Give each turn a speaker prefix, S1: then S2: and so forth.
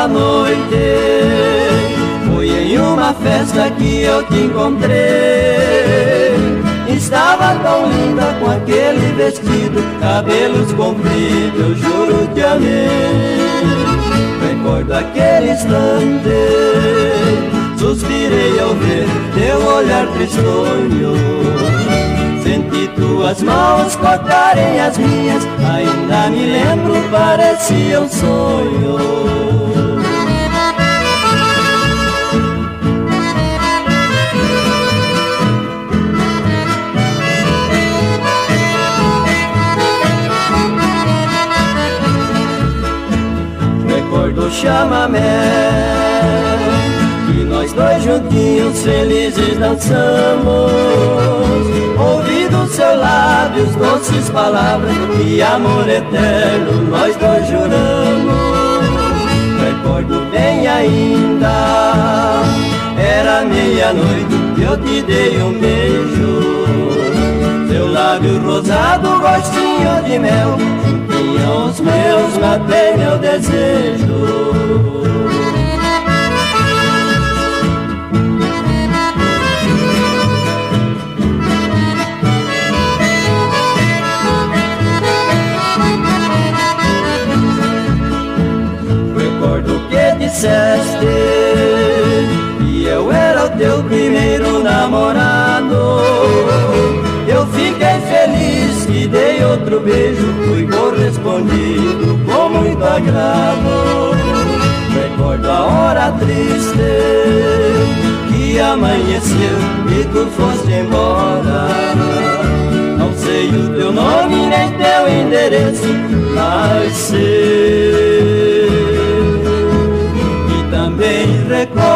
S1: naquela noite. Foi em uma festa que eu te encontrei. Estava tão linda com aquele vestido, cabelos compridos, eu juro que amei. Recordo aquele instante, suspirei ao ver teu olhar tristonho. Senti tuas mãos cortarem as minhas, ainda me lembro, parecia um sonho. Recordo o chamamé que nós dois juntinhos felizes dançamos. Ouvi dos seus lábios doces palavras de amor eterno nós dois juramos. Recordo bem ainda, era meia-noite e eu te dei um beijo. Seu lábio rosado, gostinho de mel, juntinho os meus, matei meu desejo. Recordo que disseste que eu era o teu primeiro namorado. Eu fiquei feliz e dei outro beijo, fui correspondido com muito agrado. Recordo a hora triste que amanheceu e tu foste embora. Não sei o teu nome nem teu endereço, mas sei. E também recordo